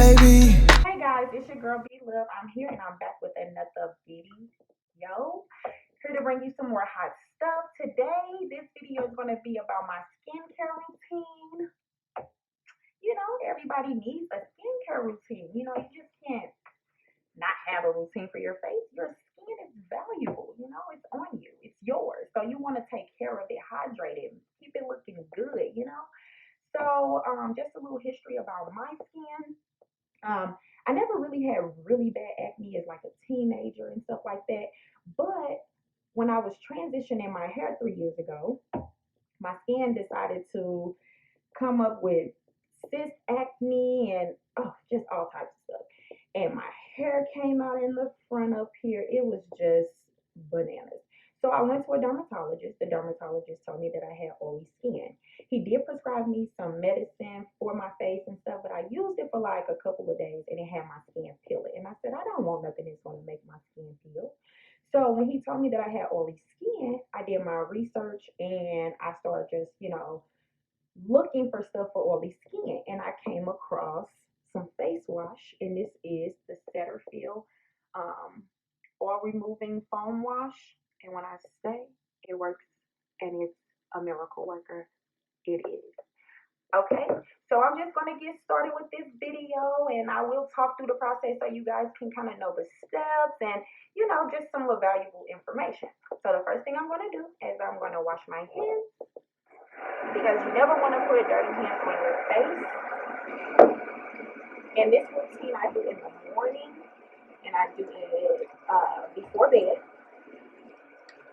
baby. Hey guys, it's your girl B Love. I'm here and I'm back with another video. Here to bring you some more hot stuff. Today, this video is going to be about my skincare routine. You know, everybody needs a skincare routine. You know, you just can't not have a routine for your face. Your skin is valuable. You know, it's on you. It's yours. So you want to take care of it, hydrate it, keep it looking good. So just a little history about my skin. I never really had really bad acne as like a teenager and stuff like that. But when I was transitioning my hair 3 years ago, my skin decided to come up with cyst acne and just all types of stuff. And my hair came out in the front up here. It was just bananas. So I went to a dermatologist. The dermatologist told me that I had oily skin. He did prescribe me some medicine for my face and stuff, but I used it for like a couple of days and it had my skin peeling. And I said, I don't want nothing that's going to make my skin peel. So when he told me that I had oily skin, I did my research and I started just, looking for stuff for oily skin. And I came across some face wash, and this is the Cetaphil oil removing foam wash. And when I say it works and it's a miracle worker, it is. Okay, so I'm just going to get started with this video and I will talk through the process so you guys can kind of know the steps and, just some valuable information. So the first thing I'm going to do is I'm going to wash my hands because you never want to put dirty hands on your face. And this routine I do in the morning and I do it before bed.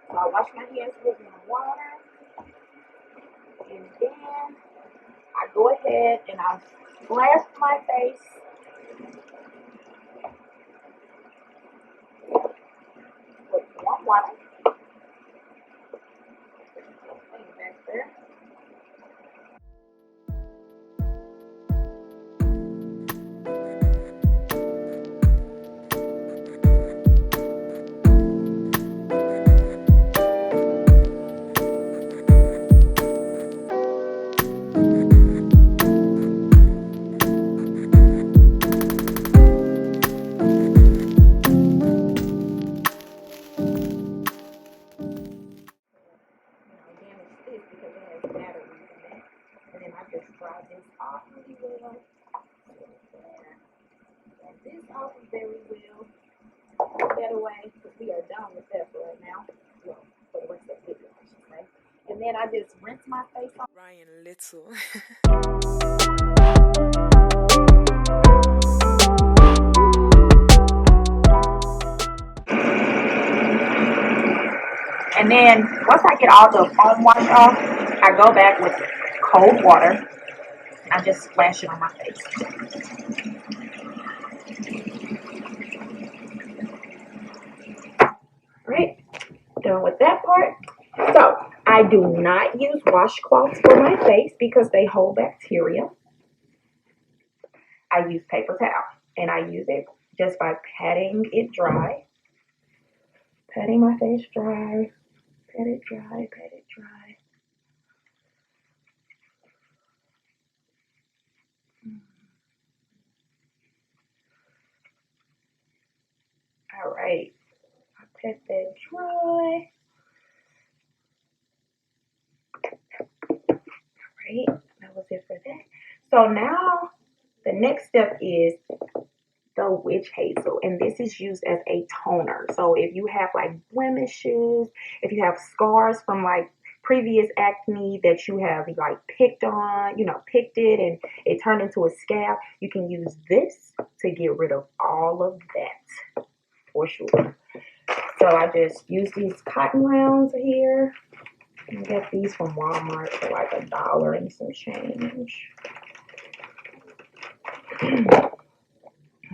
So I wash my hands with water and then I go ahead and I splash my face with warm water. Back there. Damage this because it has batteries in it. And then I just dry this off really well. And this off very well. Put that away because we are done with that for right now. Well, for the rest of the video, I should say. And then I just rinse my face off. Ryan Little. And then once I get all the foam wash off, I go back with cold water. And I just splash it on my face. Right, done with that part. So I do not use washcloths for my face because they hold bacteria. I use paper towel and I use it just by patting it dry. Patting my face dry. Pat it dry, pat it dry. All right, I pat that dry. Right, that was it for that. So now the next step is the witch hazel, and this is used as a toner. So if you have like blemishes, if you have scars from like previous acne that you have like picked it and it turned into a scab, you can use this to get rid of all of that for sure. So I just use these cotton rounds here. I got these from Walmart for like $1 and some change.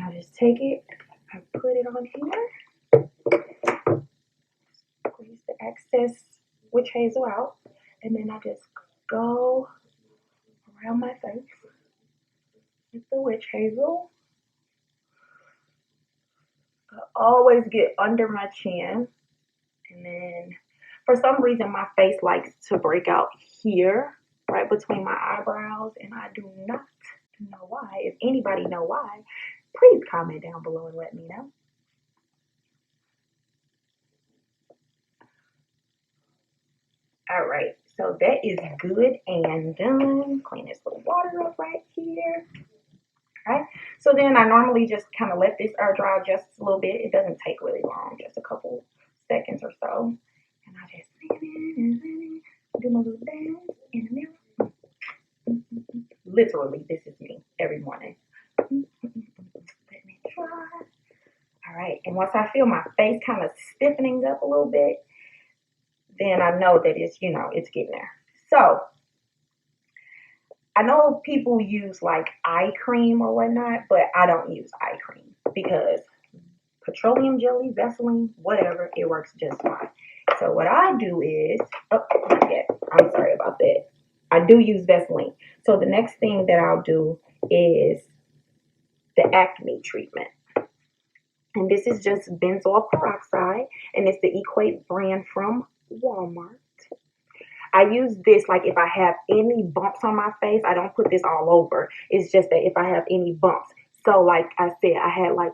I just take it, I put it on here, squeeze the excess witch hazel out, and then I just go around my face with the witch hazel. I always get under my chin, and then for some reason my face likes to break out here, right between my eyebrows, and I do not to know why. If anybody know why, please comment down below and let me know. All right, so that is good and done. Clean this little water up right here. All right, so then I normally just kind of let this air dry just a little bit. It doesn't take really long, just a couple seconds or so. And I just do my little dance in the mirror. Literally, this is me every morning. Let me try. All right, and once I feel my face kind of stiffening up a little bit, then I know that it's, it's getting there. So I know people use like eye cream or whatnot, but I don't use eye cream because petroleum jelly, Vaseline, whatever, it works just fine. So what I do is, oh, not yet. I'm sorry about that. I do use Vaseline. So the next thing that I'll do is the acne treatment. And this is just benzoyl peroxide, and it's the Equate brand from Walmart. I use this like if I have any bumps on my face. I don't put this all over. It's just that if I have any bumps. So like I said, I had like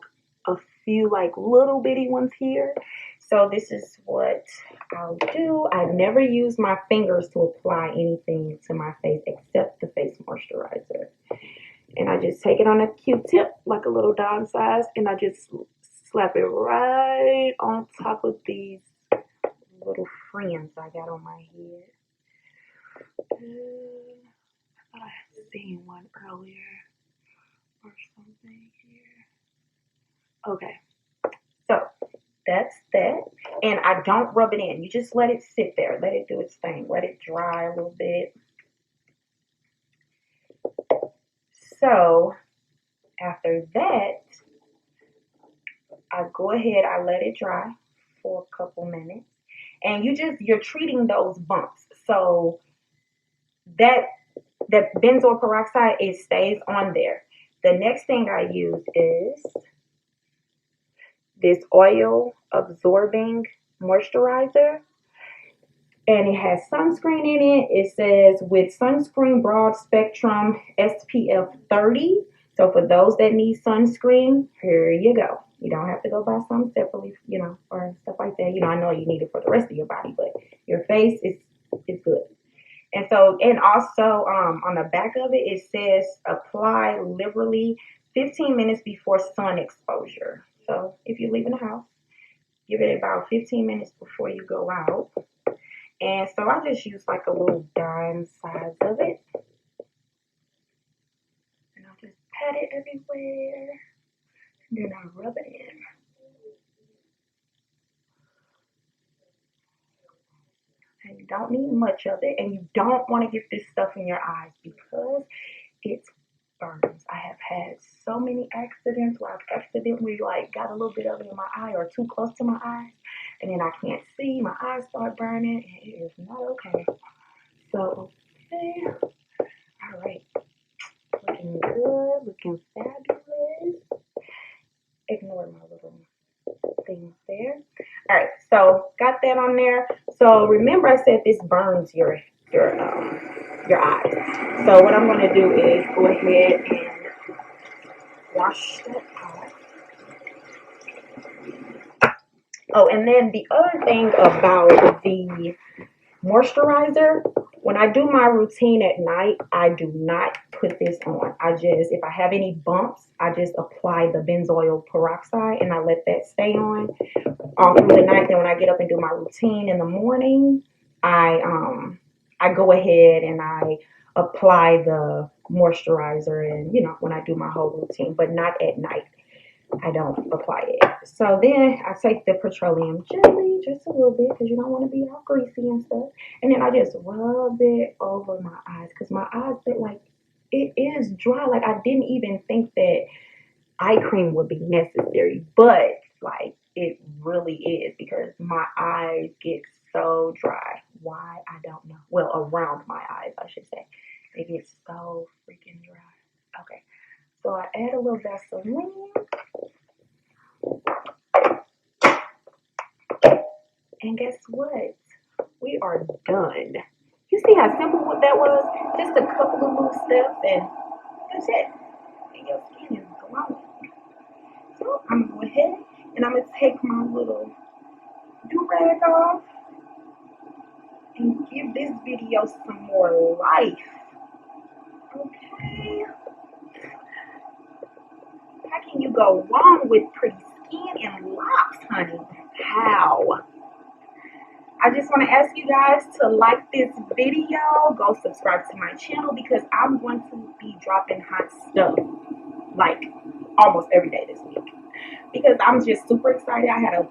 a few like little bitty ones here. So this is what I'll do. I never use my fingers to apply anything to my face except the face moisturizer. And I just take it on a Q-tip, like a little dime size, and I just slap it right on top of these little friends I got on my head. I thought I had seen one earlier or something here. Okay, so that's that. And I don't rub it in. You just let it sit there. Let it do its thing. Let it dry a little bit. So after that, I go ahead, I let it dry for a couple minutes. And you're treating those bumps. So that benzoyl peroxide, it stays on there. The next thing I use is this oil absorbing moisturizer, and it has sunscreen in it. It says with sunscreen broad spectrum SPF 30. So for those that need sunscreen, here you go. You don't have to go buy some separately, or stuff like that. I know you need it for the rest of your body, but your face is good. And so, and also on the back of it, it says apply liberally 15 minutes before sun exposure. So if you're leaving the house, give it about 15 minutes before you go out. And so I just use like a little dime size of it. And I'll just pat it everywhere. And then I rub it in. And you don't need much of it. And you don't want to get this stuff in your eyes because it burns. I have had so many accidents where I've accidentally like got a little bit of it in my eye or too close to my eyes. And then I can't see. My eyes start burning. And it is not okay. So, okay. All right. Looking good. Looking fabulous. Ignore my little things there. All right, so got that on there. So remember, I said this burns your eyes. So what I'm going to do is go ahead and wash that off. Oh, and then the other thing about the moisturizer, when I do my routine at night, I do not put this on. If I have any bumps, I just apply the benzoyl peroxide and I let that stay on all through the night. Then when I get up and do my routine in the morning, I go ahead and I apply the moisturizer and when I do my whole routine, but not at night. I don't apply it. So then I take the petroleum jelly just a little bit because you don't want to be all greasy and stuff. And then I just rub it over my eyes because my eyes feel like it is dry. Like I didn't even think that eye cream would be necessary, but like it really is because my eyes get so dry. Why? I don't know. Well, around my eyes, I should say. They get so freaking dry. Okay. So I add a little Vaseline. And guess what? We are done. You see how simple that was? Just a couple of little steps and That's it. And your skin is glowing. So I'm gonna go ahead and I'm gonna take my little do-rag off and give this video some more life. Okay. How can you go wrong with pretty skin and locks, honey? How? I just want to ask you guys to like this video, go subscribe to my channel because I'm going to be dropping hot stuff like almost every day this week. Because I'm just super excited. I had a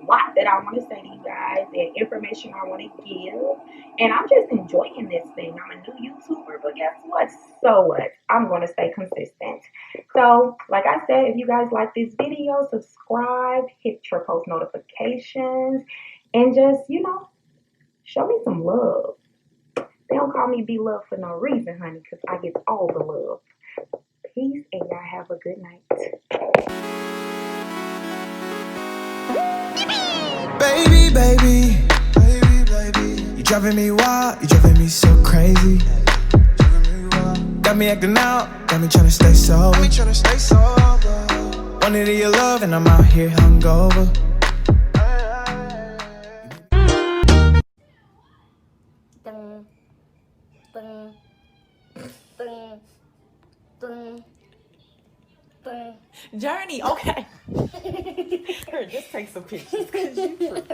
lot that I want to say to you guys and information I want to give. And I'm just enjoying this thing. I'm a new YouTuber, but guess what? So what? I'm going to stay consistent. So, like I said, if you guys like this video, subscribe, hit your post notifications, and just, show me some love. They don't call me Be Love for no reason, honey, because I get all the love. Peace, and y'all have a good night. Baby, baby, baby, baby, you driving me wild, you driving me so crazy. Got me acting out, got me tryna stay sober. Wanted your love and I'm out here hungover. Dun, dun, dun, dun, dun. Journey, okay. Here, just take some pictures. 'Cause you